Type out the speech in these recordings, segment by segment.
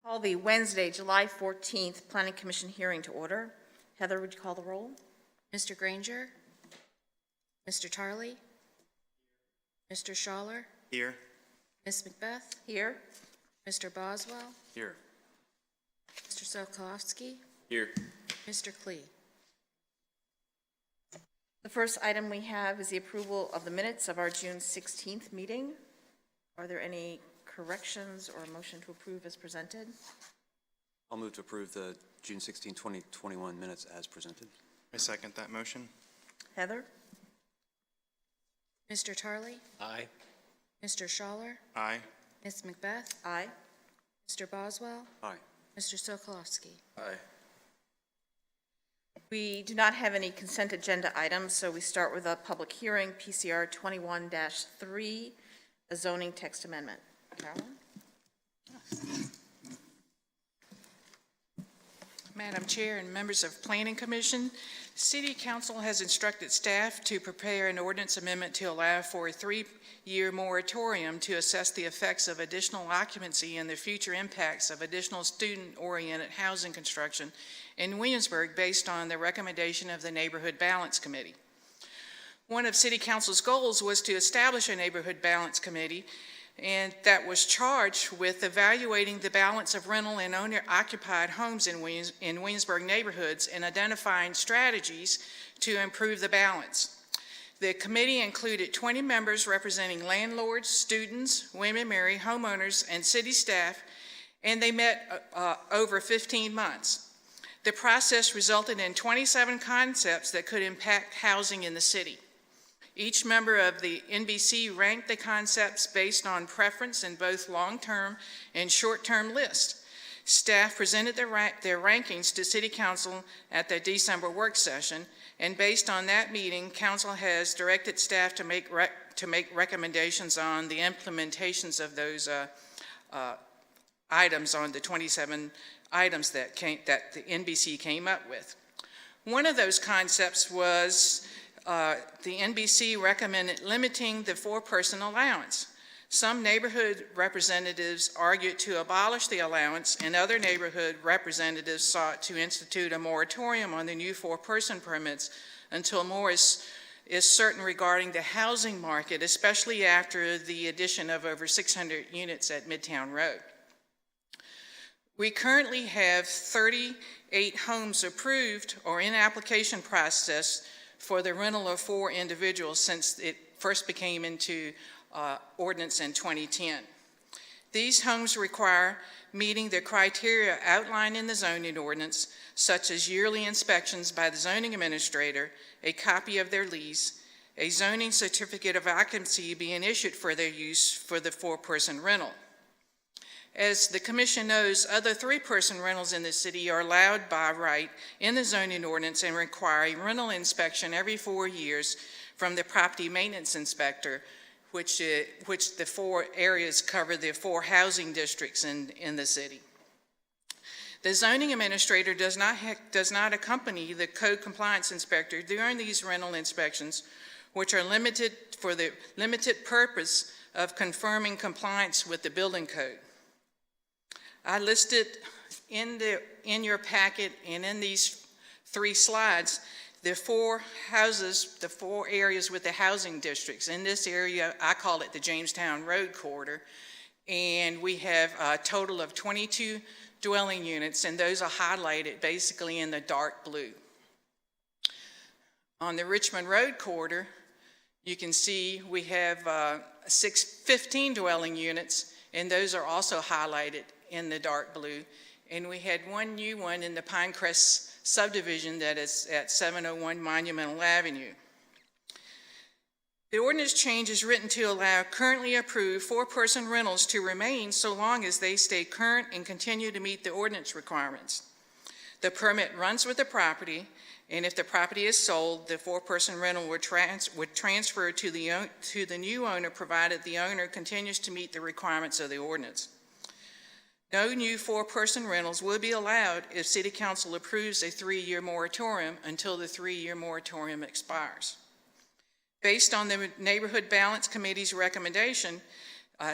Call the Wednesday, July 14th Planning Commission hearing to order. Heather, would you call the roll? Mr. Granger? Mr. Tarley? Mr. Schaller? Here. Ms. Macbeth? Here. Mr. Boswell? Here. Mr. Sokolowski? Here. Mr. Klee? The first item we have is the approval of the minutes of our June 16th meeting. Are there any corrections or a motion to approve as presented? I'll move to approve the June 16, 2021 minutes as presented. I second that motion. Heather? Mr. Tarley? Aye. Mr. Schaller? Aye. Ms. Macbeth? Aye. Mr. Boswell? Aye. Mr. Sokolowski? Aye. We do not have any consent agenda items, so we start with a public hearing, PCR 21-3, a zoning text amendment. Carolyn? Madam Chair and members of Planning Commission, City Council has instructed staff to prepare an ordinance amendment to allow for a 3-year moratorium to assess the effects of additional occupancy and the future impacts of additional student-oriented housing construction in Williamsburg based on the recommendation of the Neighborhood Balance Committee. One of City Council's goals was to establish a Neighborhood Balance Committee, and that was charged with evaluating the balance of rental and owner-occupied homes in Williamsburg neighborhoods and identifying strategies to improve the balance. The committee included 20 members representing landlords, students, women married, homeowners, and city staff, and they met over 15 months. The process resulted in 27 concepts that could impact housing in the city. Each member of the NBC ranked the concepts based on preference in both long-term and short-term lists. Staff presented their rankings to City Council at the December work session, and based on that meeting, Council has directed staff to make recommendations on the implementations of those items on the 27 items that the NBC came up with. One of those concepts was the NBC recommended limiting the 4-person allowance. Some neighborhood representatives argued to abolish the allowance, and other neighborhood representatives sought to institute a moratorium on the new 4-person permits until more is certain regarding the housing market, especially after the addition of over 600 units at Midtown Road. We currently have 38 homes approved or in application process for the rental of 4 individuals since it first became into ordinance in 2010. These homes require meeting the criteria outlined in the zoning ordinance, such as yearly inspections by the zoning administrator, a copy of their lease, a zoning certificate of occupancy being issued for their use for the 4-person rental. As the Commission knows, other 3-person rentals in the city are allowed by right in the zoning ordinance and require a rental inspection every 4 years from the property maintenance inspector, which the 4 areas cover the 4 housing districts in the city. The zoning administrator does not accompany the code compliance inspector during these rental inspections, which are limited for the limited purpose of confirming compliance with the building code. I listed in your packet and in these 3 slides the 4 houses, the 4 areas with the housing districts. In this area, I call it the Jamestown Road Corridor, and we have a total of 22 dwelling units, and those are highlighted basically in the dark blue. On the Richmond Road Corridor, you can see we have 15 dwelling units, and those are also highlighted in the dark blue, and we had 1 new one in the Pinecrest subdivision that is at 701 Monumental Avenue. The ordinance change is written to allow currently approved 4-person rentals to remain so long as they stay current and continue to meet the ordinance requirements. The permit runs with the property, and if the property is sold, the 4-person rental would transfer to the new owner, provided the owner continues to meet the requirements of the ordinance. No new 4-person rentals will be allowed if City Council approves a 3-year moratorium until the 3-year moratorium expires. Based on the Neighborhood Balance Committee's recommendation,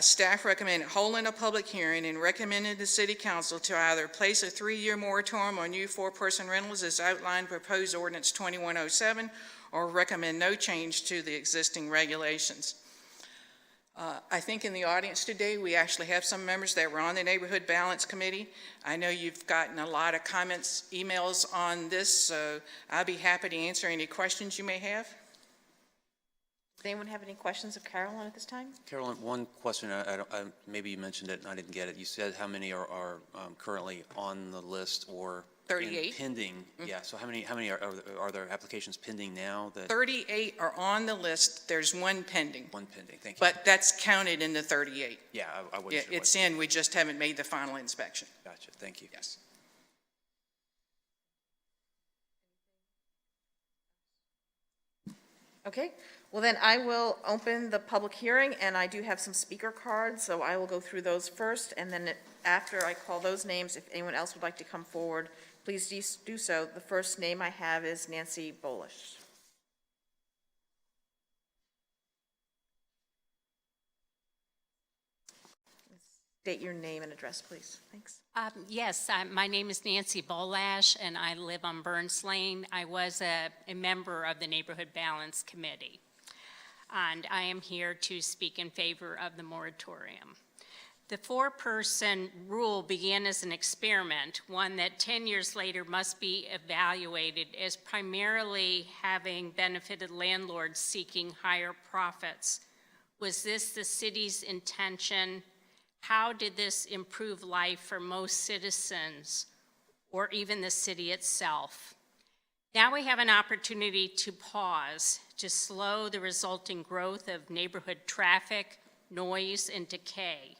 Staff recommended holding a public hearing and recommended the City Council to either place a 3-year moratorium on new 4-person rentals as outlined in proposed ordinance 2107, or recommend no change to the existing regulations. I think in the audience today, we actually have some members that were on the Neighborhood Balance Committee. I know you've gotten a lot of comments, emails on this, so I'll be happy to answer any questions you may have. Does anyone have any questions of Carolyn at this time? Carolyn, one question, maybe you mentioned it and I didn't get it. You said how many are currently on the list or 38. pending? Yeah, so how many are there applications pending now? 38 are on the list. There's one pending. One pending, thank you. But that's counted in the 38. Yeah, I wasn't Yeah, sure. it's in, we just haven't made the final inspection. Gotcha, thank you. Yes. Okay, well then I will open the public hearing, and I do have some speaker cards, so I will go through those first, and then after I call those names, if anyone else would like to come forward, please do so. The first name I have is Nancy Bolish. State your name and address, please. Thanks. Yes, my name is Nancy Bolash, and I live on Burns Lane. I was a member of the Neighborhood Balance Committee, and I am here to speak in favor of the moratorium. The 4-person rule began as an experiment, one that 10 years later must be evaluated as primarily having benefited landlords seeking higher profits. Was this the city's intention? How did this improve life for most citizens or even the city itself? Now we have an opportunity to pause, to slow the resulting growth of neighborhood traffic, noise, and decay.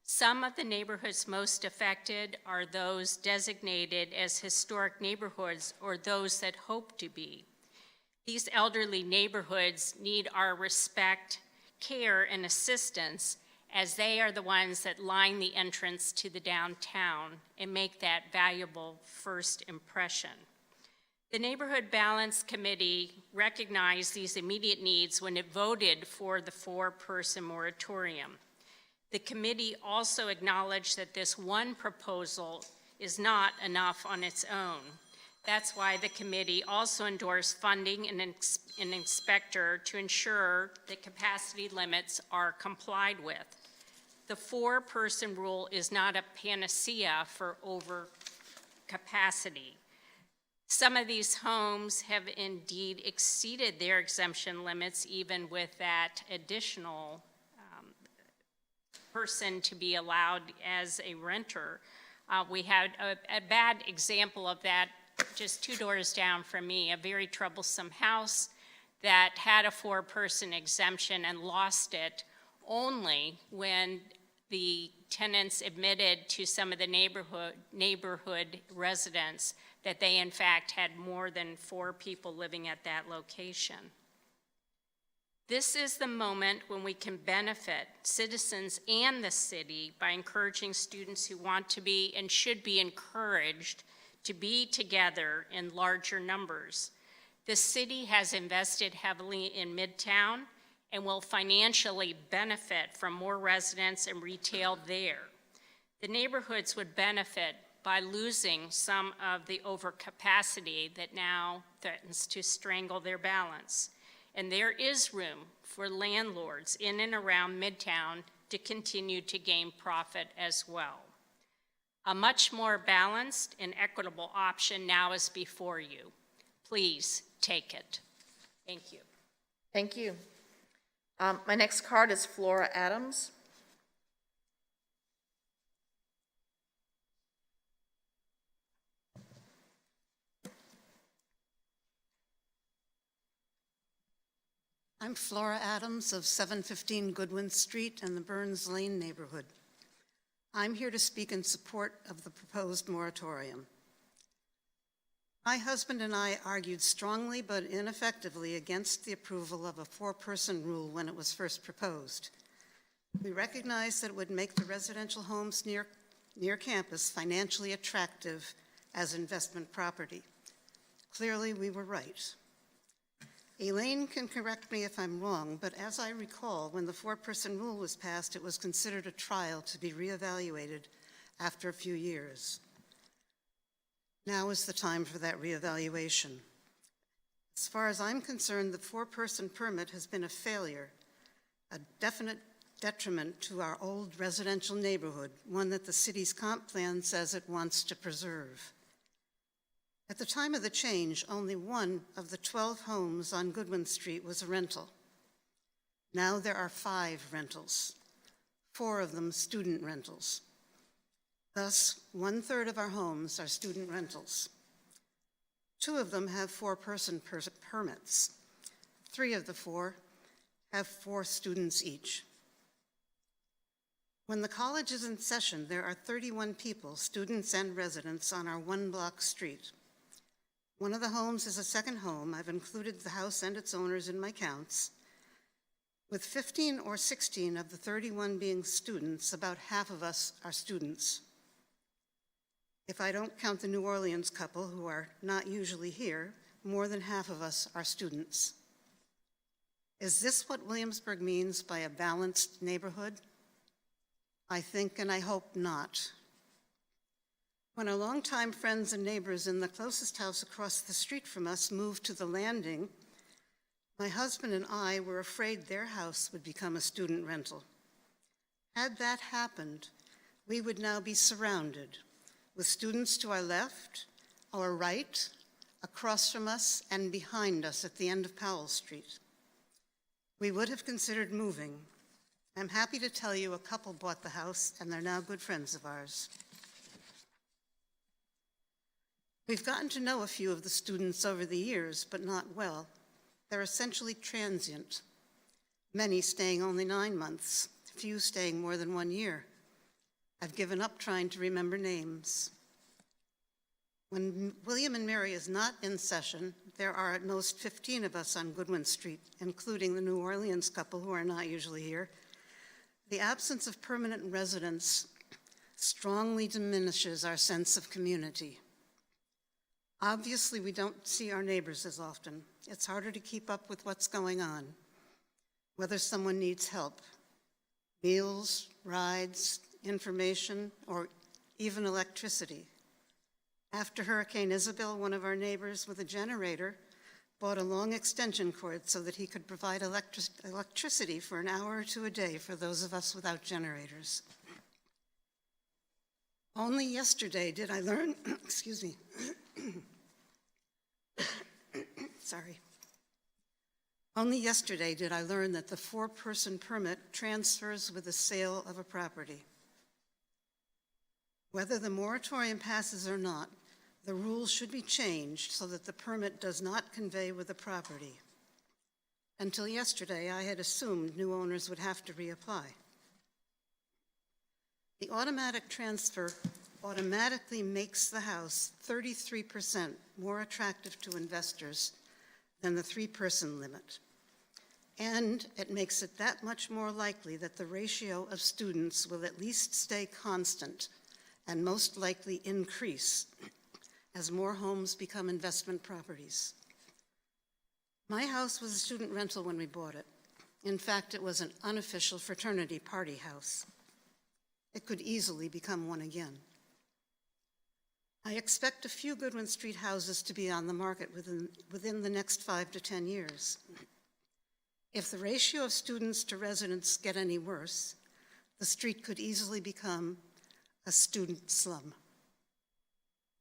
Some of the neighborhoods most affected are those designated as historic neighborhoods or those that hope to be. These elderly neighborhoods need our respect, care, and assistance, as they are the ones that line the entrance to the downtown and make that valuable first impression. The Neighborhood Balance Committee recognized these immediate needs when it voted for the 4-person moratorium. The committee also acknowledged that this one proposal is not enough on its own. That's why the committee also endorsed funding an inspector to ensure that capacity limits are complied with. The 4-person rule is not a panacea for overcapacity. Some of these homes have indeed exceeded their exemption limits, even with that additional person to be allowed as a renter. We had a bad example of that just 2 doors down from me, a very troublesome house that had a 4-person exemption and lost it only when the tenants admitted to some of the neighborhood residents that they in fact had more than 4 people living at that location. This is the moment when we can benefit citizens and the city by encouraging students who want to be and should be encouraged to be together in larger numbers. The city has invested heavily in Midtown and will financially benefit from more residents and retail there. The neighborhoods would benefit by losing some of the overcapacity that now threatens to strangle their balance. And there is room for landlords in and around Midtown to continue to gain profit as well. A much more balanced and equitable option now is before you. Please take it. Thank you. Thank you. My next card is Flora Adams. I'm Flora Adams of 715 Goodwin Street and the Burns Lane neighborhood. I'm here to speak in support of the proposed moratorium. My husband and I argued strongly but ineffectively against the approval of a 4-person rule when it was first proposed. We recognized that it would make the residential homes near campus financially attractive as investment property. Clearly, we were right. Elaine can correct me if I'm wrong, but as I recall, when the four-person rule was passed, it was considered a trial to be reevaluated after a few years. Now is the time for that reevaluation. As far as I'm concerned, the four-person permit has been a failure, a definite detriment to our old residential neighborhood, one that the city's comp plan says it wants to preserve. At the time of the change, only one of the 12 homes on Goodwin Street was a rental. Now there are 5 rentals, 4 of them student rentals. Thus, 1/3 of our homes are student rentals. 2 of them have four-person permits. 3 of the 4 have 4 students each. When the college is in session, there are 31 people, students and residents, on our one-block street. One of the homes is a second home. I've included the house and its owners in my counts. With 15 or 16 of the 31 being students, about half of us are students. If I don't count the New Orleans couple, who are not usually here, more than half of us are students. Is this what Williamsburg means by a balanced neighborhood? I think and I hope not. When our longtime friends and neighbors in the closest house across the street from us moved to the landing, my husband and I were afraid their house would become a student rental. Had that happened, we would now be surrounded with students to our left, our right, across from us, and behind us at the end of Powell Street. We would have considered moving. I'm happy to tell you a couple bought the house, and they're now good friends of ours. We've gotten to know a few of the students over the years, but not well. They're essentially transient, many staying only 9 months, few staying more than 1 year. I've given up trying to remember names. When William and Mary is not in session, there are at most 15 of us on Goodwin Street, including the New Orleans couple who are not usually here. The absence of permanent residence strongly diminishes our sense of community. Obviously, we don't see our neighbors as often. It's harder to keep up with what's going on, whether someone needs help, meals, rides, information, or even electricity. After Hurricane Isabel, one of our neighbors with a generator bought a long extension cord so that he could provide electricity for an hour or 2 a day for those of us without generators. Only yesterday did I learn, excuse me, sorry. Only yesterday did I learn that the four-person permit transfers with the sale of a property. Whether the moratorium passes or not, the rules should be changed so that the permit does not convey with the property. Until yesterday, I had assumed new owners would have to reapply. The automatic transfer automatically makes the house 33% more attractive to investors than the 3-person limit. And it makes it that much more likely that the ratio of students will at least stay constant and most likely increase as more homes become investment properties. My house was a student rental when we bought it. In fact, it was an unofficial fraternity party house. It could easily become one again. I expect a few Goodwin Street houses to be on the market within the next 5 to 10 years. If the ratio of students to residents get any worse, the street could easily become a student slum.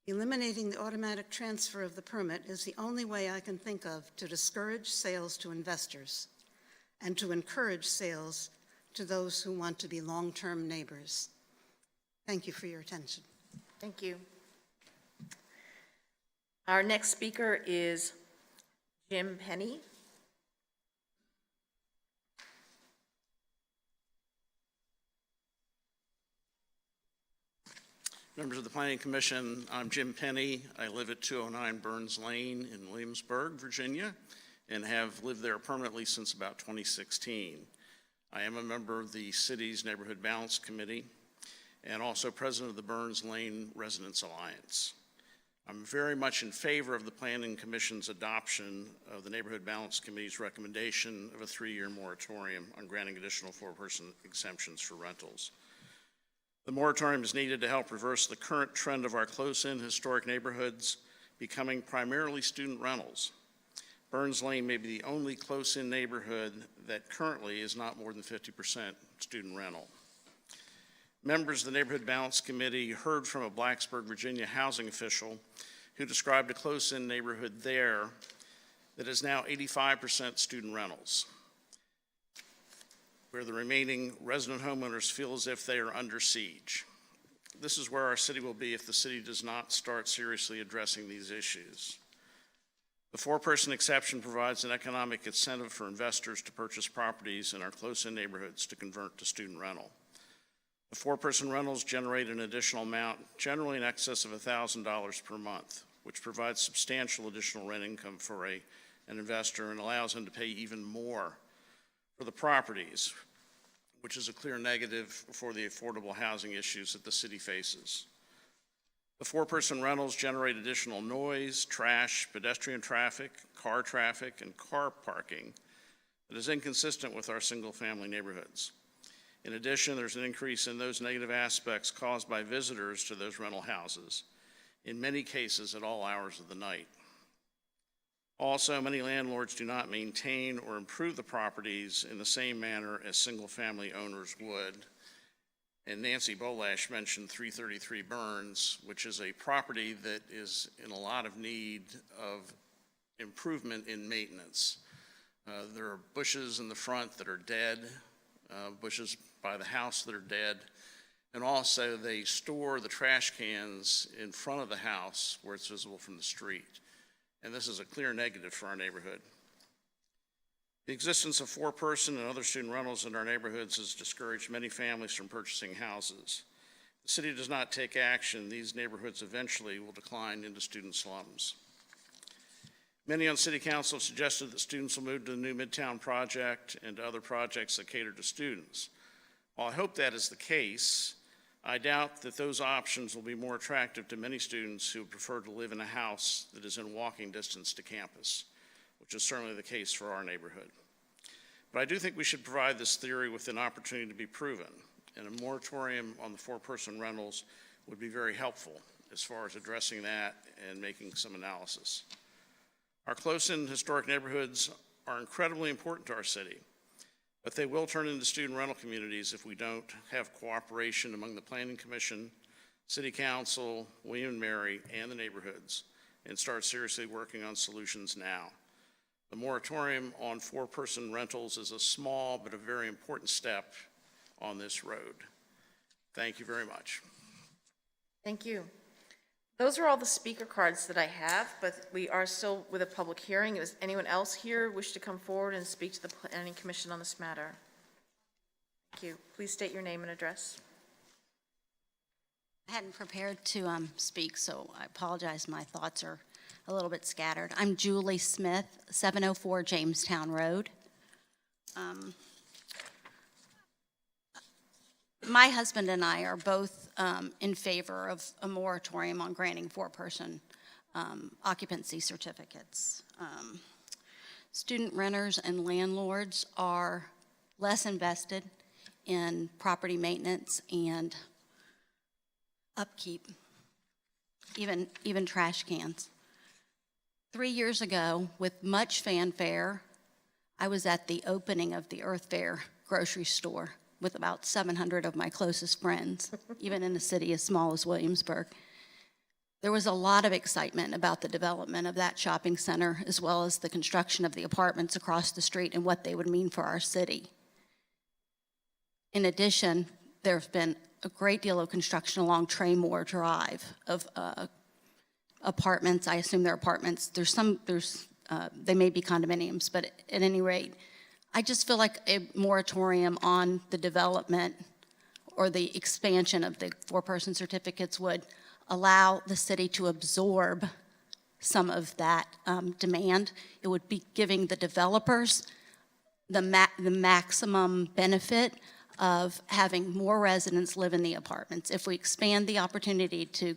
Eliminating the automatic transfer of the permit is the only way I can think of to discourage sales to investors and to encourage sales to those who want to be long-term neighbors. Thank you for your attention. Thank you. Our next speaker is Jim Penny. Members of the Planning Commission, I'm Jim Penny. I live at 209 Burns Lane in Williamsburg, Virginia, and have lived there permanently since about 2016. I am a member of the city's Neighborhood Balance Committee and also president of the Burns Lane Residents Alliance. I'm very much in favor of the Planning Commission's adoption of the Neighborhood Balance Committee's recommendation of a 3-year moratorium on granting additional 4-person exemptions for rentals. The moratorium is needed to help reverse the current trend of our close-in historic neighborhoods becoming primarily student rentals. Burns Lane may be the only close-in neighborhood that currently is not more than 50% student rental. Members of the Neighborhood Balance Committee heard from a Blacksburg, Virginia housing official who described a close-in neighborhood there that is now 85% student rentals, where the remaining resident homeowners feel as if they are under siege. This is where our city will be if the city does not start seriously addressing these issues. The 4-person exception provides an economic incentive for investors to purchase properties in our close-in neighborhoods to convert to student rental. The 4-person rentals generate an additional amount, generally in excess of $1,000 per month, which provides substantial additional rent income for an investor and allows them to pay even more for the properties, which is a clear negative for the affordable housing issues that the city faces. The 4-person rentals generate additional noise, trash, pedestrian traffic, and car parking that is inconsistent with our single-family neighborhoods. In addition, there's an increase in those negative aspects caused by visitors to those rental houses, in many cases at all hours of the night. Also, many landlords do not maintain or improve the properties in the same manner as single-family owners would. And Nancy Bolash mentioned 333 Burns, which is a property that is in a lot of need of improvement in maintenance. There are bushes in the front that are dead, bushes by the house that are dead, and also they store the trash cans in front of the house where it's visible from the street. And this is a clear negative for our neighborhood. The existence of 4-person and other student rentals in our neighborhoods has discouraged many families from purchasing houses. If the city does not take action, these neighborhoods eventually will decline into student slums. Many on City Council have suggested that students will move to the new Midtown project and to other projects that cater to students. While I hope that is the case, I doubt that those options will be more attractive to many students who prefer to live in a house that is in walking distance to campus, which is certainly the case for our neighborhood. But I do think we should provide this theory with an opportunity to be proven, and a moratorium on the 4-person rentals would be very helpful as far as addressing that and making some analysis. Our close-in historic neighborhoods are incredibly important to our city, but they will turn into student rental communities if we don't have cooperation among the Planning Commission, City Council, William & Mary, and the neighborhoods, and start seriously working on solutions now. The moratorium on 4-person rentals is a small but a very important step on this road. Thank you very much. Thank you. Those are all the speaker cards that I have, but we are still with a public hearing. Does anyone else here wish to come forward and speak to the Planning Commission on this matter? Thank you. Please state your name and address. I hadn't prepared to speak, so I apologize. My thoughts are a little bit scattered. I'm Julie Smith, 704 Jamestown Road. My husband and I are both in favor of a moratorium on granting 4-person occupancy certificates. Student renters and landlords are less invested in property maintenance and upkeep, even trash cans. 3 years ago, with much fanfare, I was at the opening of the Earth Fair grocery store with about 700 of my closest friends, even in a city as small as Williamsburg. There was a lot of excitement about the development of that shopping center, as well as the construction of the apartments across the street and what they would mean for our city. In addition, there have been a great deal of construction along Traymore Drive of apartments. I assume they're apartments. They may be condominiums, but at any rate, I just feel like a moratorium on the development or the expansion of the 4-person certificates would allow the city to absorb some of that demand. It would be giving the developers the maximum benefit of having more residents live in the apartments. If we expand the opportunity to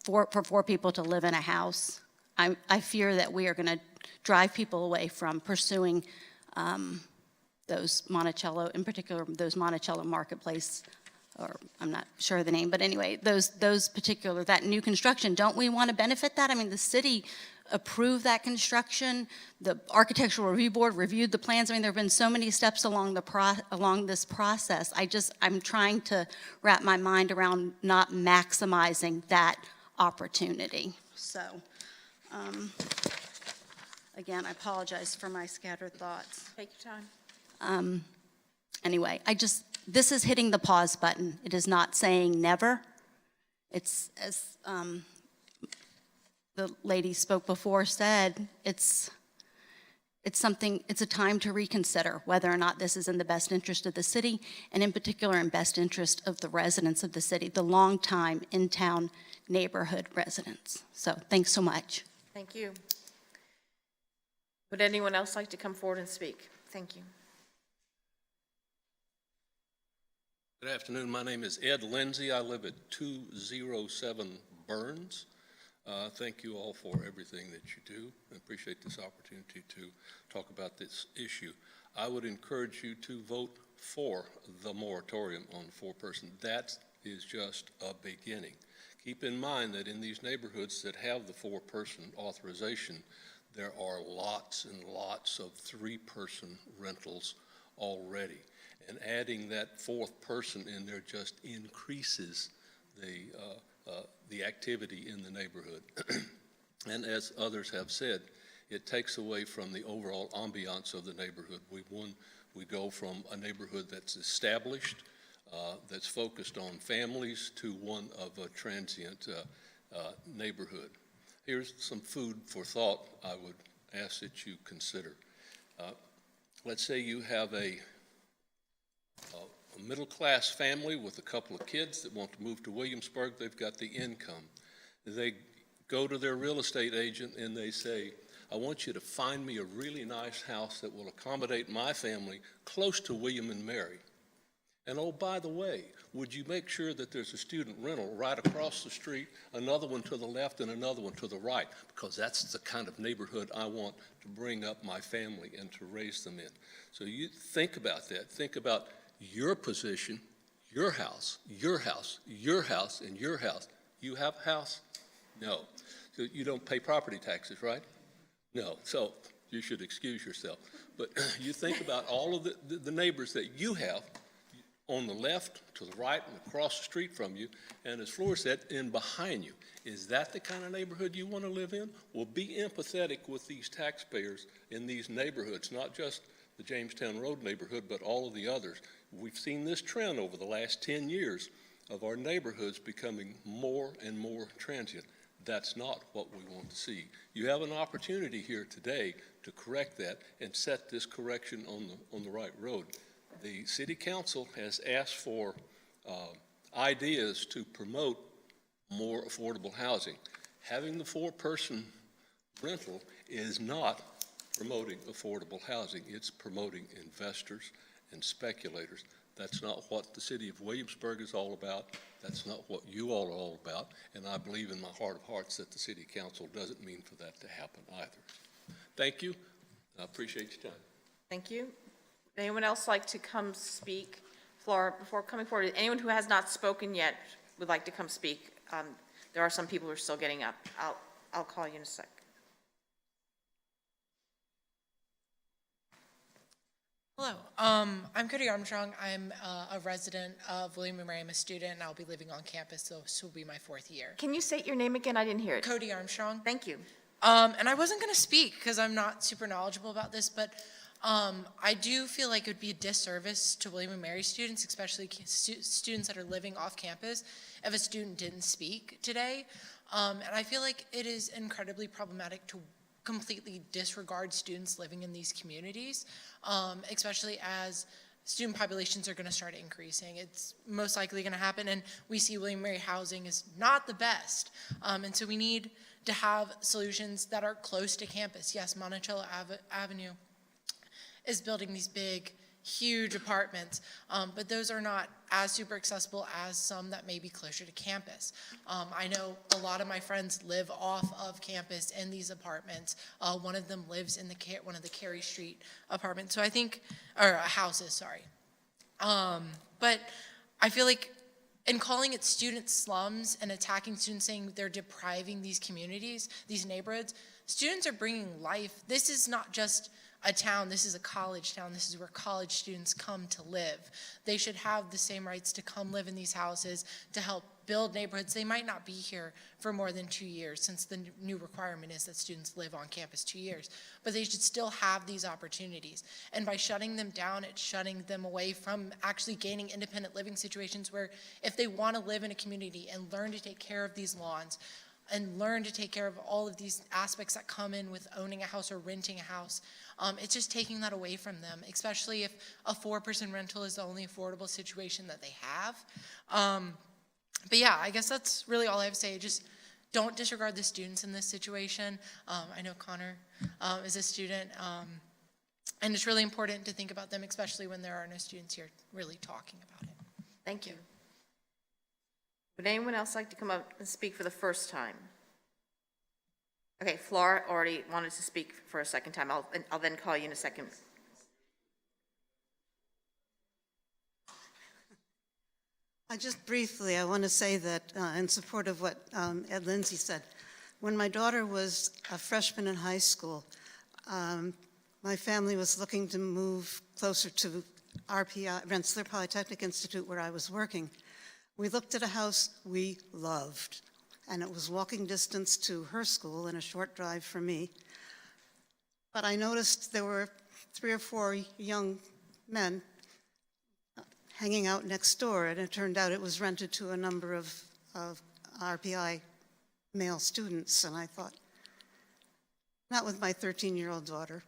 for 4 people to live in a house. I fear that we are going to drive people away from pursuing those Monticello, in particular, those Monticello Marketplace, or I'm not sure of the name, but anyway, those particular, that new construction, don't we want to benefit that? I mean, the city approved that construction. The Architectural Review Board reviewed the plans. I mean, there have been so many steps along this process. I'm trying to wrap my mind around not maximizing that opportunity. So, again, I apologize for my scattered thoughts. Take your time. Anyway, this is hitting the pause button. It is not saying never. It's, as the lady spoke before said, it's a time to reconsider whether or not this is in the best interest of the city, and in particular in best interest of the residents of the city, the long-time in-town neighborhood residents. So thanks so much. Thank you. Would anyone else like to come forward and speak? Thank you. Good afternoon. My name is Ed Lindsay. I live at 207 Burns. Thank you all for everything that you do. I appreciate this opportunity to talk about this issue. I would encourage you to vote for the moratorium on 4-person. That is just a beginning. Keep in mind that in these neighborhoods that have the 4-person authorization, there are lots and lots of 3-person rentals already. And adding that 4th person in there just increases the activity in the neighborhood. And as others have said, it takes away from the overall ambiance of the neighborhood. We go from a neighborhood that's established, that's focused on families, to one of a transient neighborhood. Here's some food for thought I would ask that you consider. Let's say you have a middle-class family with a couple of kids that want to move to Williamsburg. They've got the income. They go to their real estate agent and they say, I want you to find me a really nice house that will accommodate my family close to William and Mary. And oh, by the way, would you make sure that there's a student rental right across the street, another one to the left and another one to the right, because that's the kind of neighborhood I want to bring up my family and to raise them in. So you think about that. Think about your position, your house, your house, your house, and your house. You have a house? No. So you don't pay property taxes, right? No. So you should excuse yourself. But you think about all of the neighbors that you have on the left, to the right, and across the street from you, and as Flora said, in behind you. Is that the kind of neighborhood you want to live in? Well, be empathetic with these taxpayers in these neighborhoods, not just the Jamestown Road neighborhood, but all of the others. We've seen this trend over the last 10 years of our neighborhoods becoming more and more transient. That's not what we want to see. You have an opportunity here today to correct that and set this correction on the right road. The City Council has asked for ideas to promote more affordable housing. Having the 4-person rental is not promoting affordable housing. It's promoting investors and speculators. That's not what the city of Williamsburg is all about. That's not what you all are all about. And I believe in my heart of hearts that the City Council doesn't mean for that to happen either. Thank you. I appreciate your time. Thank you. Anyone else like to come speak? Flora, before coming forward, anyone who has not spoken yet would like to come speak? There are some people who are still getting up. I'll call you in a sec. Hello, I'm Cody Armstrong. I'm a resident of William and Mary. I'm a student, and I'll be living on campus, so this will be my 4th year. Can you state your name again? I didn't hear it. Cody Armstrong. Thank you. And I wasn't going to speak because I'm not super knowledgeable about this, but I do feel like it would be a disservice to William and Mary students, especially students that are living off campus, if a student didn't speak today. And I feel like it is incredibly problematic to completely disregard students living in these communities, especially as student populations are going to start increasing. It's most likely going to happen, and we see William and Mary housing is not the best. And so we need to have solutions that are close to campus. Yes, Monticello Avenue is building these big huge apartments, but those are not as super accessible as some that may be closer to campus. I know a lot of my friends live off of campus in these apartments. One of them lives in one of the Cary Street apartments, so I think, or houses, sorry. But I feel like in calling it student slums and attacking students, saying they're depriving these communities, these neighborhoods, students are bringing life. This is not just a town, this is a college town. This is where college students come to live. They should have the same rights to come live in these houses, to help build neighborhoods. They might not be here for more than 2 years, since the new requirement is that students live on campus 2 years, but they should still have these opportunities. And by shutting them down, it's shutting them away from actually gaining independent living situations where if they want to live in a community and learn to take care of these lawns, and learn to take care of all of these aspects that come in with owning a house or renting a house. It's just taking that away from them, especially if a 4-person rental is the only affordable situation that they have. But yeah, I guess that's really all I have to say. Just don't disregard the students in this situation. I know Connor is a student, and it's really important to think about them, especially when there are no students here really talking about it. Thank you. Would anyone else like to come up and speak for the first time? Okay, Flora already wanted to speak for a second time. I'll then call you in a second. Just briefly, I want to say that in support of what Ed Lindsay said, when my daughter was a freshman in high school, my family was looking to move closer to RPI, Rensselaer Polytechnic Institute, where I was working. We looked at a house we loved, and it was walking distance to her school and a short drive for me. But I noticed there were 3 or 4 young men hanging out next door, and it turned out it was rented to a number of RPI male students, and I thought, not with my 13-year-old daughter.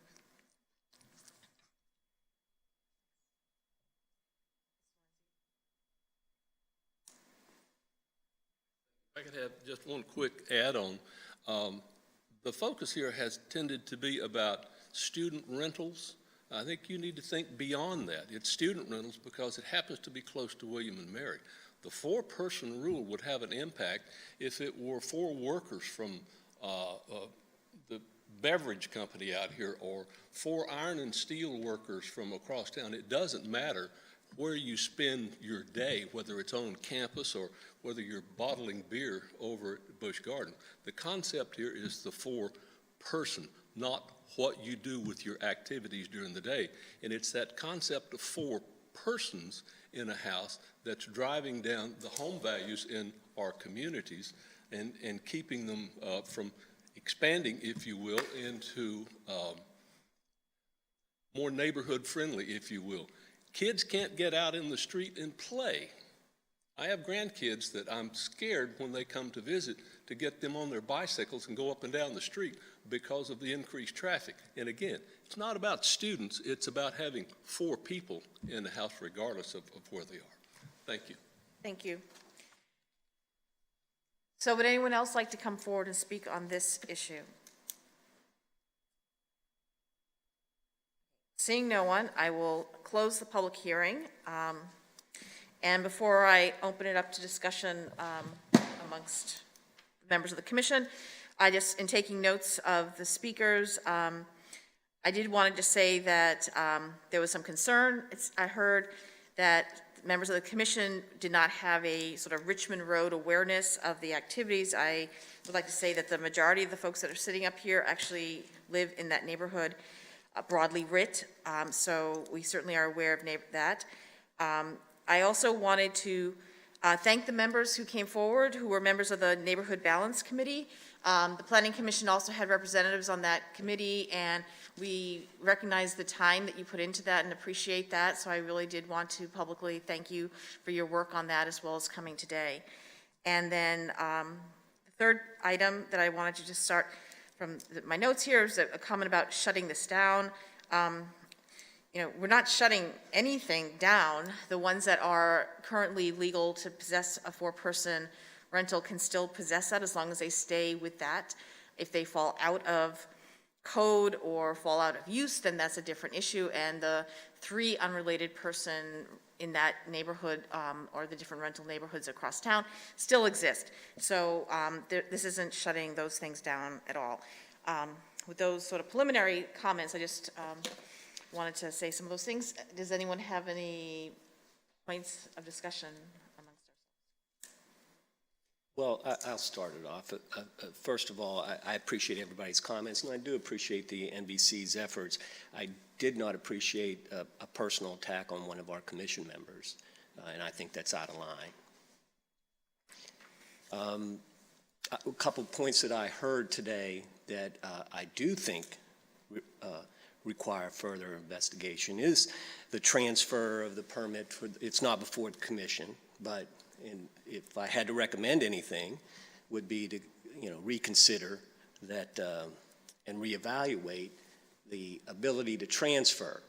I could have just one quick add-on. The focus here has tended to be about student rentals. I think you need to think beyond that. It's student rentals because it happens to be close to William and Mary. The 4-person rule would have an impact if it were 4 workers from the beverage company out here or 4 iron and steel workers from across town. It doesn't matter where you spend your day, whether it's on campus or whether you're bottling beer over at Busch Garden. The concept here is the 4-person, not what you do with your activities during the day. And it's that concept of 4 persons in a house that's driving down the home values in our communities and keeping them from expanding, if you will, into more neighborhood friendly, if you will. Kids can't get out in the street and play. I have grandkids that I'm scared when they come to visit to get them on their bicycles and go up and down the street because of the increased traffic. And again, it's not about students, it's about having 4 people in the house regardless of where they are. Thank you. Thank you. So would anyone else like to come forward and speak on this issue? Seeing no one, I will close the public hearing. And before I open it up to discussion amongst members of the commission, I just, in taking notes of the speakers, I did want to say that there was some concern. I heard that members of the commission did not have a sort of Richmond Road awareness of the activities. I would like to say that the majority of the folks that are sitting up here actually live in that neighborhood, broadly writ, so we certainly are aware of that. I also wanted to thank the members who came forward, who were members of the Neighborhood Balance Committee. The Planning Commission also had representatives on that committee, and we recognize the time that you put into that and appreciate that, so I really did want to publicly thank you for your work on that as well as coming today. And then the third item that I wanted to just start from my notes here is a comment about shutting this down. You know, we're not shutting anything down. The ones that are currently legal to possess a 4-person rental can still possess that as long as they stay with that. If they fall out of code or fall out of use, then that's a different issue, and the 3 unrelated person in that neighborhood, or the different rental neighborhoods across town, still exist. So this isn't shutting those things down at all. With those sort of preliminary comments, I just wanted to say some of those things. Does anyone have any points of discussion amongst ourselves? Well, I'll start it off. First of all, I appreciate everybody's comments, and I do appreciate the NBC's efforts. I did not appreciate a personal attack on one of our commission members, and I think that's out of line. A couple points that I heard today that I do think require further investigation is the transfer of the permit. It's not before the commission, but if I had to recommend anything, would be to reconsider that and reevaluate the ability to transfer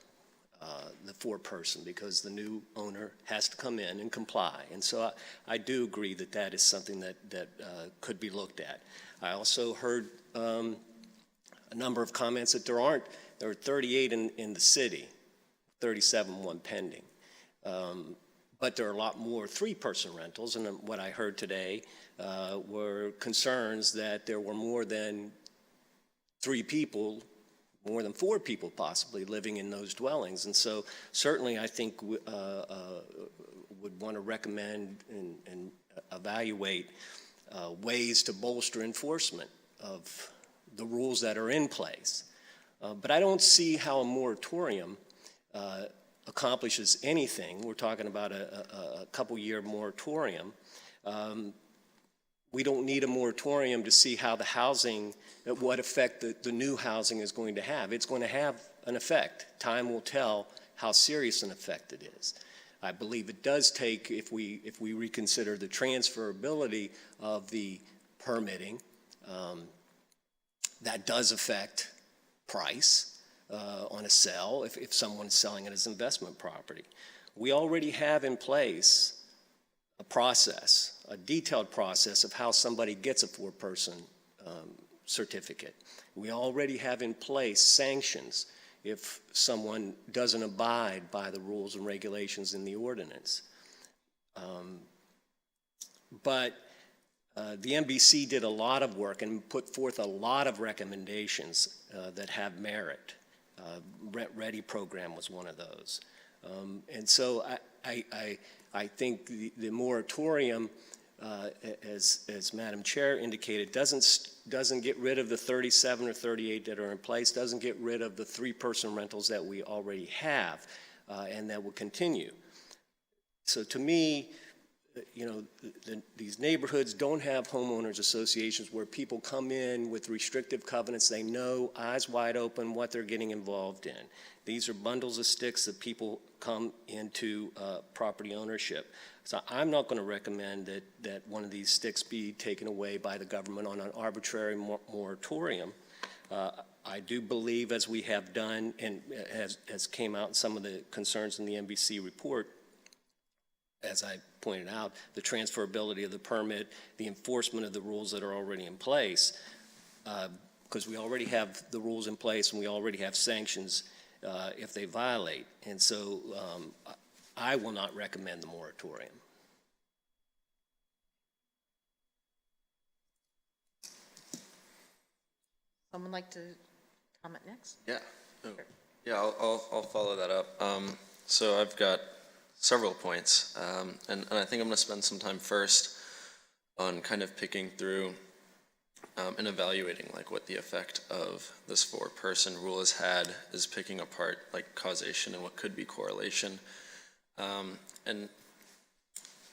the 4-person, because the new owner has to come in and comply. And so I do agree that that is something that could be looked at. I also heard a number of comments that there are 38 in the city, 37 one pending. But there are a lot more 3-person rentals, and what I heard today were concerns that there were more than 3 people, more than 4 people possibly living in those dwellings. And so certainly I think would want to recommend and evaluate ways to bolster enforcement of the rules that are in place. But I don't see how a moratorium accomplishes anything. We're talking about a couple-year moratorium. We don't need a moratorium to see how the housing, what effect the new housing is going to have. It's going to have an effect. Time will tell how serious an effect it is. I believe it does take, if we reconsider the transferability of the permitting, that does affect price on a sell if someone's selling it as investment property. We already have in place a process, a detailed process of how somebody gets a 4-person certificate. We already have in place sanctions if someone doesn't abide by the rules and regulations in the ordinance. But the NBC did a lot of work and put forth a lot of recommendations that have merit. Rent Ready program was one of those. And so I think the moratorium, as Madam Chair indicated, doesn't get rid of the 37 or 38 that are in place, doesn't get rid of the 3-person rentals that we already have and that will continue. So to me, these neighborhoods don't have homeowners associations where people come in with restrictive covenants. They know, eyes wide open, what they're getting involved in. These are bundles of sticks that people come into property ownership. So I'm not going to recommend that one of these sticks be taken away by the government on an arbitrary moratorium. I do believe, as we have done and has came out in some of the concerns in the NBC report, as I pointed out, the transferability of the permit, the enforcement of the rules that are already in place, because we already have the rules in place and we already have sanctions if they violate. And so I will not recommend the moratorium. Someone like to comment next? Yeah. Sure. Yeah, I'll follow that up. So I've got several points, and I think I'm going to spend some time first on kind of picking through and evaluating like what the effect of this 4-person rule has had, is picking apart like causation and what could be correlation. And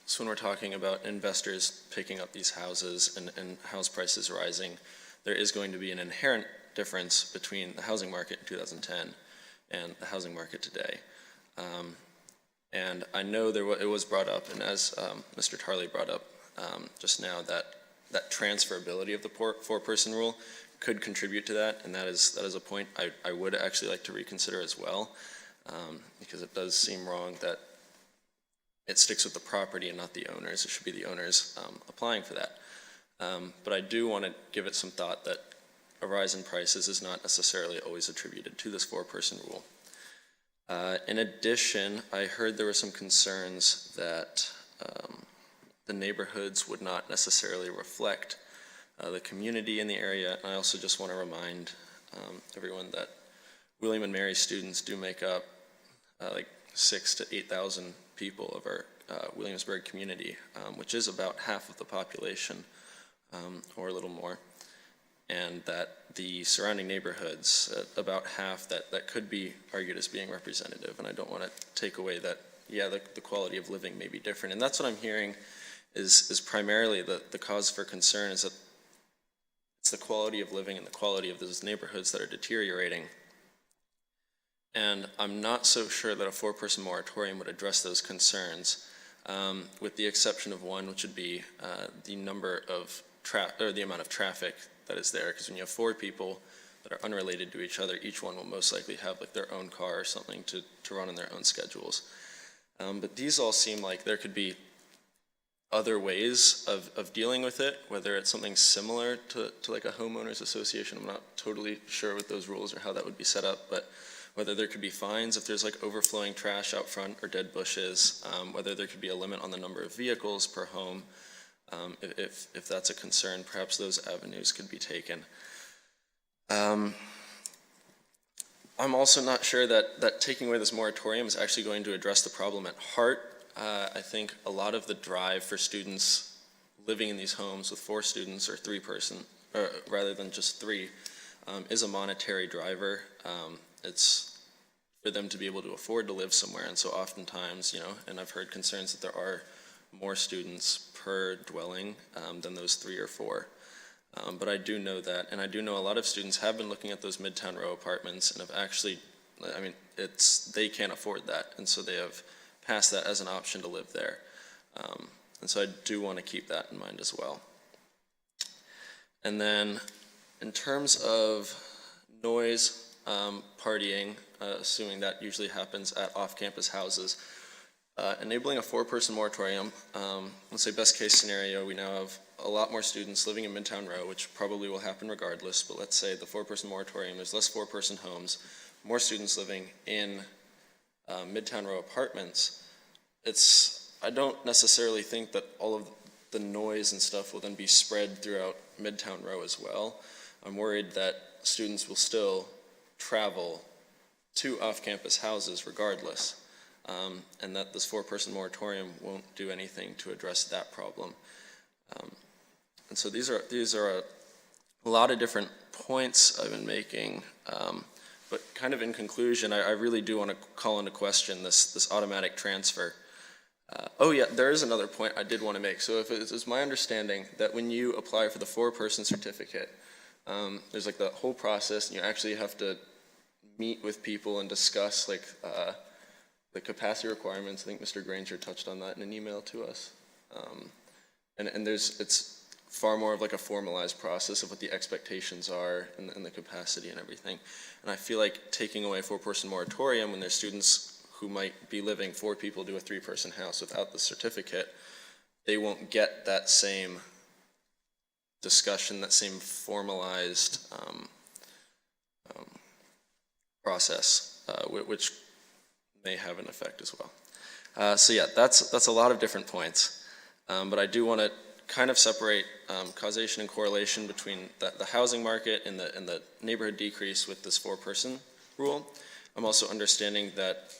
so when we're talking about investors picking up these houses and house prices rising, there is going to be an inherent difference between the housing market in 2010 and the housing market today. And I know it was brought up, and as Mr. Tarley brought up just now, that transferability of the 4-person rule could contribute to that, and that is a point I would actually like to reconsider as well, because it does seem wrong that it sticks with the property and not the owners. It should be the owners applying for that. But I do want to give it some thought that a rise in prices is not necessarily always attributed to this four-person rule. In addition, I heard there were some concerns that the neighborhoods would not necessarily reflect the community in the area. And I also just want to remind everyone that William and Mary students do make up like 6,000 to 8,000 people of our Williamsburg community, which is about half of the population, or a little more. And that the surrounding neighborhoods, about half, that could be argued as being representative. And I don't want to take away that, yeah, the quality of living may be different. And that's what I'm hearing is primarily the cause for concern, is that it's the quality of living and the quality of those neighborhoods that are deteriorating. And I'm not so sure that a four-person moratorium would address those concerns, with the exception of one, which would be the number of the amount of traffic that is there. Because when you have four people that are unrelated to each other, each one will most likely have like their own car or something to run on their own schedules. But these all seem like there could be other ways of dealing with it, whether it's something similar to like a homeowners association. I'm not totally sure what those rules or how that would be set up, but whether there could be fines if there's like overflowing trash out front or dead bushes, whether there could be a limit on the number of vehicles per home. If that's a concern, perhaps those avenues could be taken. I'm also not sure that taking away this moratorium is actually going to address the problem at heart. I think a lot of the drive for students living in these homes with 4 students or 3-person, rather than just 3, is a monetary driver. It's for them to be able to afford to live somewhere, and so oftentimes, and I've heard concerns that there are more students per dwelling than those 3 or 4. But I do know that, and I do know a lot of students have been looking at those Midtown Row apartments and have actually, they can't afford that, and so they have passed that as an option to live there. And so I do want to keep that in mind as well. And then in terms of noise, partying, assuming that usually happens at off-campus houses, enabling a 4-person moratorium, let's say best case scenario, we now have a lot more students living in Midtown Row, which probably will happen regardless, but let's say the 4-person moratorium, there's less 4-person homes, more students living in Midtown Row apartments. I don't necessarily think that all of the noise and stuff will then be spread throughout Midtown Row as well. I'm worried that students will still travel to off-campus houses regardless. And that this 4-person moratorium won't do anything to address that problem. And so these are a lot of different points I've been making, but kind of in conclusion, I really do want to call into question this automatic transfer. Oh yeah, there is another point I did want to make. So if it's my understanding that when you apply for the 4-person certificate, there's like the whole process, and you actually have to meet with people and discuss like the capacity requirements. I think Mr. Granger touched on that in an email to us. And it's far more of like a formalized process of what the expectations are and the capacity and everything. And I feel like taking away a 4-person moratorium when there's students who might be living 4 people to a 3-person house without the certificate, they won't get that same discussion, that same formalized process, which may have an effect as well. So yeah, that's a lot of different points, but I do want to kind of separate causation and correlation between the housing market and the neighborhood decrease with this 4-person rule. I'm also understanding that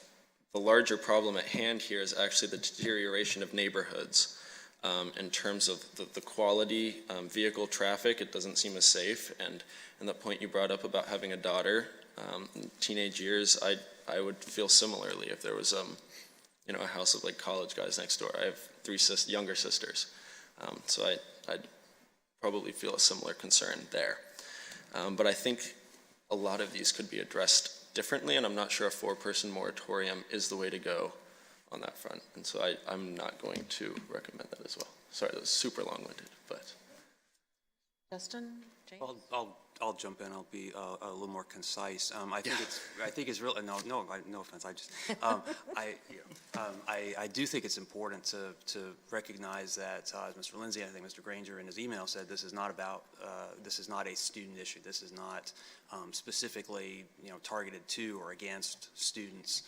the larger problem at hand here is actually the deterioration of neighborhoods in terms of the quality, vehicle traffic. It doesn't seem as safe, and the point you brought up about having a daughter, in teenage years, I would feel similarly if there was a house of like college guys next door. I have 3 younger sisters, so I'd probably feel a similar concern there. But I think a lot of these could be addressed differently, and I'm not sure a 4-person moratorium is the way to go on that front. And so I'm not going to recommend that as well. Sorry, that was super long-winded, but. Justin, James? I'll jump in. I'll be a little more concise. I think it's real. No offense. I do think it's important to recognize that, as Mr. Lindsay, I think Mr. Granger in his email said, this is not a student issue. This is not specifically, targeted to or against students.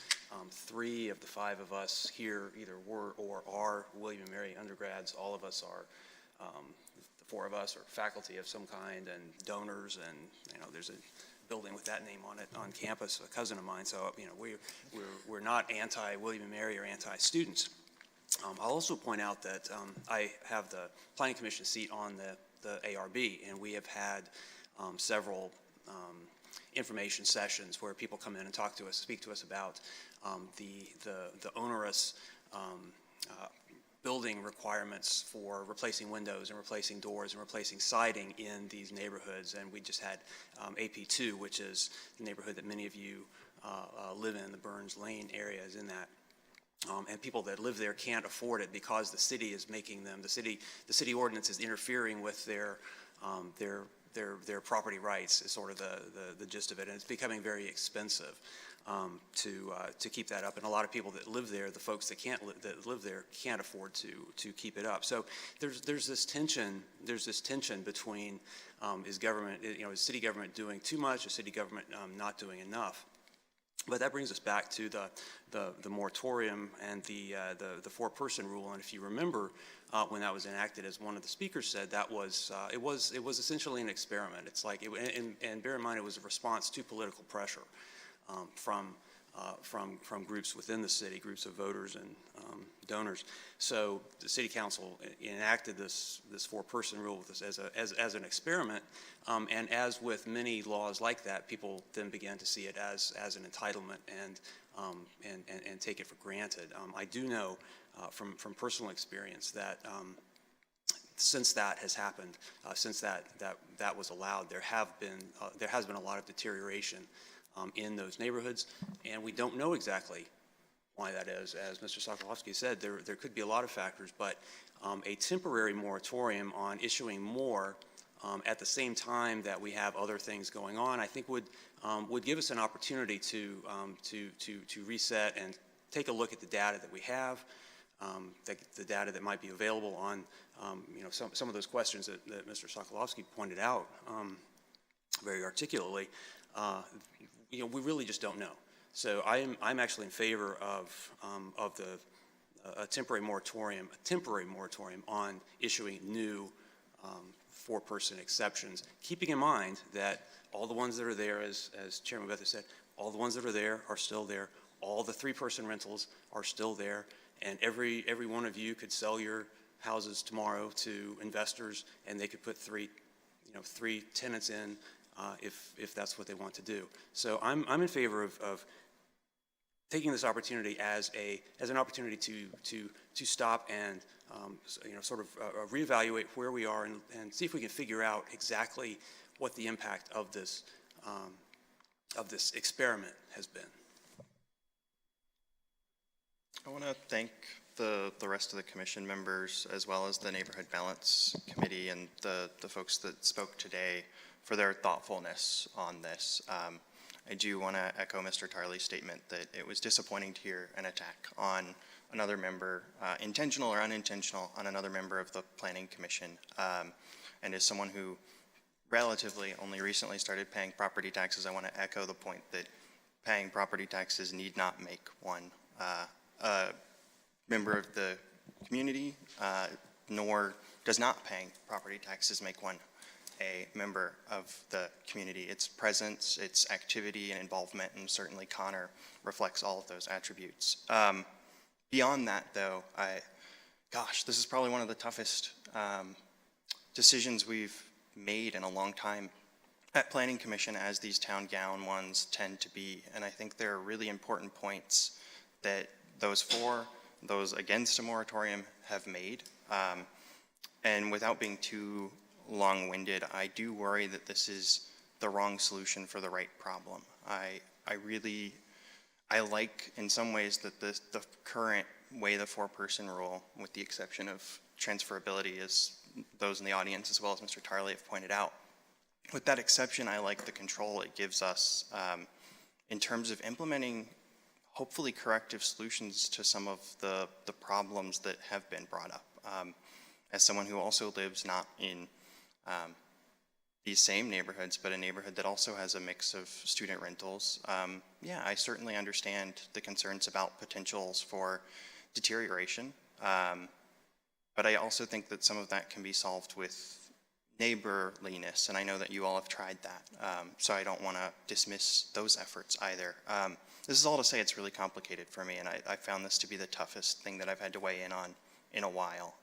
3 of the 5 of us here either were or are William and Mary undergrads. All of us are. The 4 of us are faculty of some kind and donors, and there's a building with that name on it on campus, a cousin of mine. So we're not anti-William and Mary or anti-students. I'll also point out that I have the Planning Commission seat on the ARB, and we have had several information sessions where people come in and speak to us about the onerous building requirements for replacing windows and replacing doors and replacing siding in these neighborhoods. And we just had AP2, which is the neighborhood that many of you live in, the Burns Lane area is in that. And people that live there can't afford it because the city is making them, the city ordinance is interfering with their property rights is sort of the gist of it. And it's becoming very expensive to keep that up, and a lot of people that live there, the folks that live there, can't afford to keep it up. So there's this tension. There's this tension between is city government doing too much, is city government not doing enough? But that brings us back to the moratorium and the 4-person rule. And if you remember, when that was enacted, as one of the speakers said, that was it was essentially an experiment. It's like, and bear in mind, it was a response to political pressure. From groups within the city, groups of voters and donors. So the city council enacted this 4-person rule as an experiment, and as with many laws like that, people then began to see it as an entitlement and take it for granted. I do know from personal experience that since that has happened, since that was allowed, there has been a lot of deterioration in those neighborhoods, and we don't know exactly why that is. As Mr. Sokolowski said, there could be a lot of factors, but a temporary moratorium on issuing more at the same time that we have other things going on, I think would give us an opportunity to reset and take a look at the data that we have, the data that might be available on some of those questions that Mr. Sokolowski pointed out very articulately. We really just don't know. So I'm actually in favor of a temporary moratorium on issuing new 4-person exceptions, keeping in mind that all the ones that are there, as Chairman Bethel said, all the ones that are there are still there. All the 3-person rentals are still there, and every one of you could sell your houses tomorrow to investors, and they could put 3 tenants in. If that's what they want to do. So I'm in favor of taking this opportunity as an opportunity to stop and sort of reevaluate where we are and see if we can figure out exactly what the impact of this experiment has been. I want to thank the rest of the commission members, as well as the Neighborhood Balance Committee and the folks that spoke today, for their thoughtfulness on this. I do want to echo Mr. Tarley's statement that it was disappointing to hear an attack on another member, intentional or unintentional, on another member of the Planning Commission. And as someone who relatively only recently started paying property taxes, I want to echo the point that paying property taxes need not make one a member of the community, nor does not paying property taxes make one a member of the community. Its presence, its activity and involvement, and certainly Connor reflects all of those attributes. Beyond that, though, this is probably one of the toughest decisions we've made in a long time at Planning Commission, as these town gown ones tend to be. And I think there are really important points that those against a moratorium have made. And without being too long-winded, I do worry that this is the wrong solution for the right problem. I like, in some ways, that the current way the 4-person rule, with the exception of transferability, as those in the audience as well as Mr. Tarley have pointed out, with that exception, I like the control it gives us in terms of implementing hopefully corrective solutions to some of the problems that have been brought up. As someone who also lives not in these same neighborhoods, but a neighborhood that also has a mix of student rentals, yeah, I certainly understand the concerns about potentials for deterioration. But I also think that some of that can be solved with neighborliness, and I know that you all have tried that, so I don't want to dismiss those efforts either. This is all to say it's really complicated for me, and I found this to be the toughest thing that I've had to weigh in on in a while.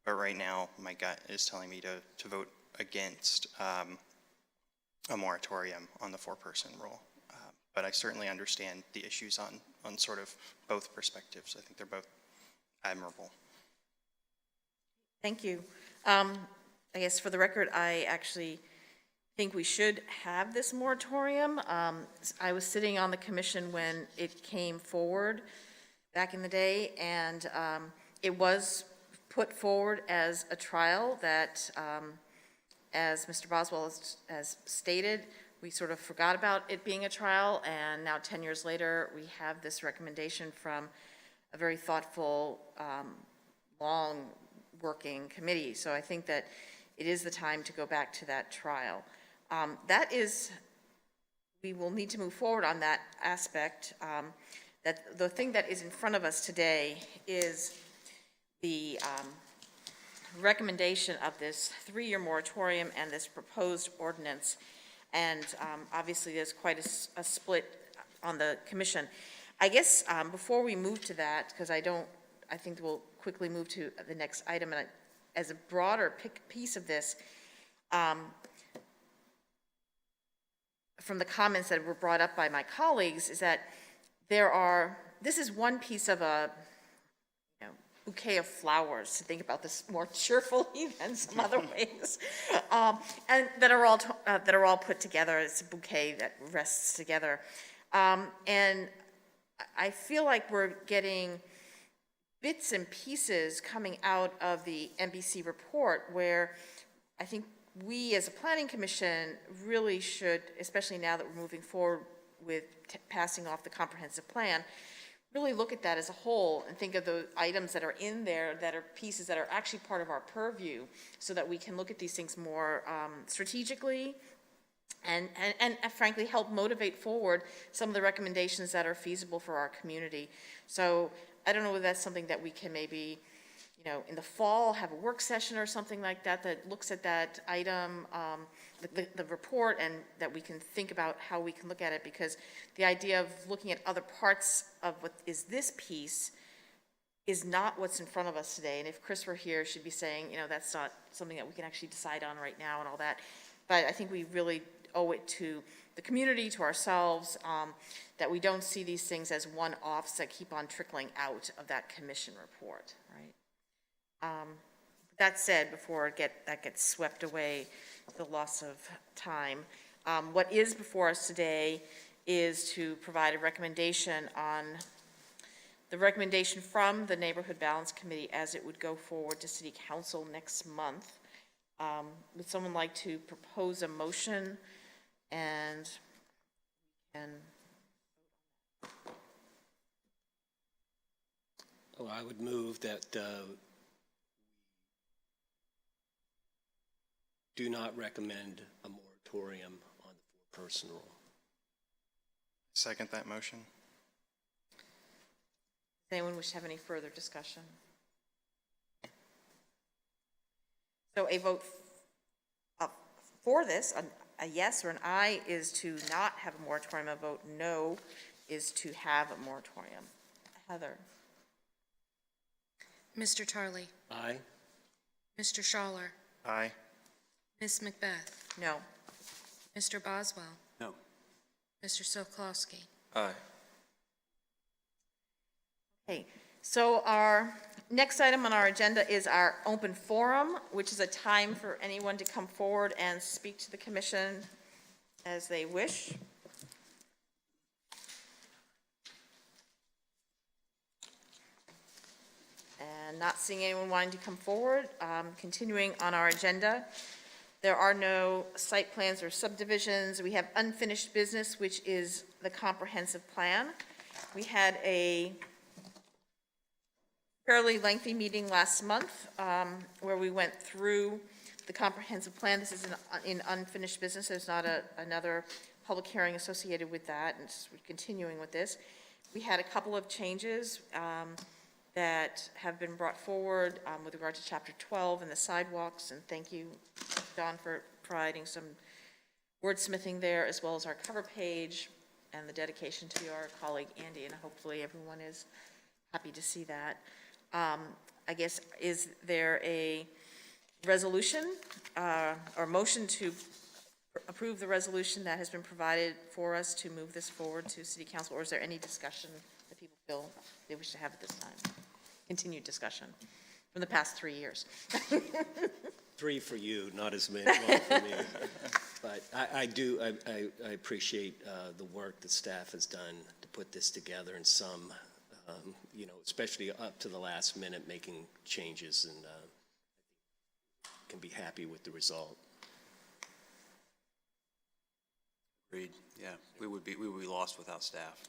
But right now, my gut is telling me to vote against a moratorium on the four-person rule. But I certainly understand the issues on sort of both perspectives. I think they're both admirable. Thank you. I guess for the record, I actually think we should have this moratorium. I was sitting on the commission when it came forward back in the day, and it was put forward as a trial that, as Mr. Boswell has stated, we sort of forgot about it being a trial, and now 10 years later, we have this recommendation from a very thoughtful, long-working committee. So I think that it is the time to go back to that trial. We will need to move forward on that aspect. That the thing that is in front of us today is the recommendation of this 3-year moratorium and this proposed ordinance. And obviously, there's quite a split on the commission. I guess before we move to that, because I think we'll quickly move to the next item, and as a broader piece of this, from the comments that were brought up by my colleagues, is that this is one piece of a bouquet of flowers, to think about this more cheerfully than some other ways, and that are all put together. It's a bouquet that rests together, and I feel like we're getting bits and pieces coming out of the NBC report where I think we as a planning commission really should, especially now that we're moving forward with passing off the comprehensive plan, really look at that as a whole and think of the items that are in there that are pieces that are actually part of our purview, so that we can look at these things more strategically and frankly help motivate forward some of the recommendations that are feasible for our community. So I don't know whether that's something that we can maybe, in the fall have a work session or something like that that looks at that item, the report, and that we can think about how we can look at it, because the idea of looking at other parts of what is this piece is not what's in front of us today. And if Chris were here, she'd be saying, that's not something that we can actually decide on right now and all that. But I think we really owe it to the community, to ourselves, that we don't see these things as one-offs that keep on trickling out of that commission report, right? That said, before that gets swept away, the loss of time, what is before us today is to provide a recommendation on the recommendation from the Neighborhood Balance Committee as it would go forward to City Council next month. Would someone like to propose a motion and I would move that do not recommend a moratorium on the four-person rule. Second that motion. Does anyone wish to have any further discussion? So a vote for this, a yes or an aye, is to not have a moratorium. A vote no is to have a moratorium. Heather? Mr. Tarley? Aye. Mr. Schaller? Aye. Ms. Macbeth? No. Mr. Boswell? No. Mr. Sokolowski? Aye. Okay, so our next item on our agenda is our open forum, which is a time for anyone to come forward and speak to the commission as they wish. And not seeing anyone wanting to come forward, continuing on our agenda, There are no site plans or subdivisions. We have unfinished business, which is the comprehensive plan. We had a fairly lengthy meeting last month where we went through the comprehensive plan. This is in unfinished business. There's not another public hearing associated with that, and we're continuing with this. We had a couple of changes that have been brought forward with regard to Chapter 12 and the sidewalks, and thank you, Don, for providing some wordsmithing there, as well as our cover page and the dedication to our colleague Andy, and hopefully everyone is happy to see that. I guess, is there a resolution or motion to approve the resolution that has been provided for us to move this forward to City Council, or is there any discussion that people feel they wish to have at this time? Continued discussion from the past 3 years. 3 for you, not as many well, for me. But I appreciate the work that staff has done to put this together, and some, especially up to the last minute, making changes, and can be happy with the result. Agreed. Yeah, we would be lost without staff.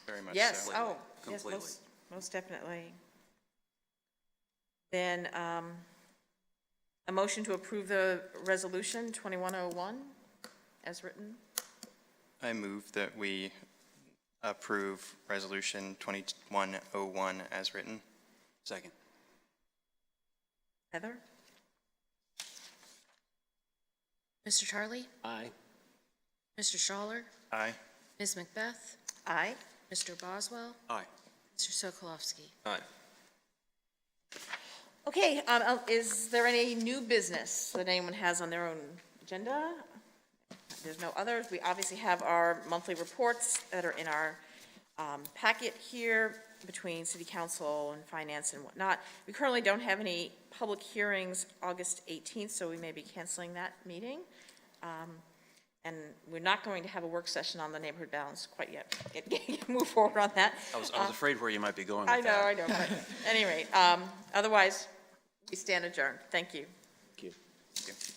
Very much Yes, so. oh, yes, Completely. most definitely. Then a motion to approve the resolution 2101 as written. I move that we approve Resolution 2101 as written. Second. Heather? Mr. Charlie? Aye. Mr. Schaller? Aye. Ms. Macbeth? Aye. Mr. Boswell? Aye. Mr. Sokolowski? Aye. Okay, is there any new business that anyone has on their own agenda? There's no others. We obviously have our monthly reports that are in our packet here between City Council and Finance and whatnot. We currently don't have any public hearings August 18th, so we may be canceling that meeting. And we're not going to have a work session on the neighborhood balance quite yet. Move forward on that. I was afraid where you might be going with I that. know, but at any rate, otherwise, we stand adjourned. Thank you. Thank you. Thank you.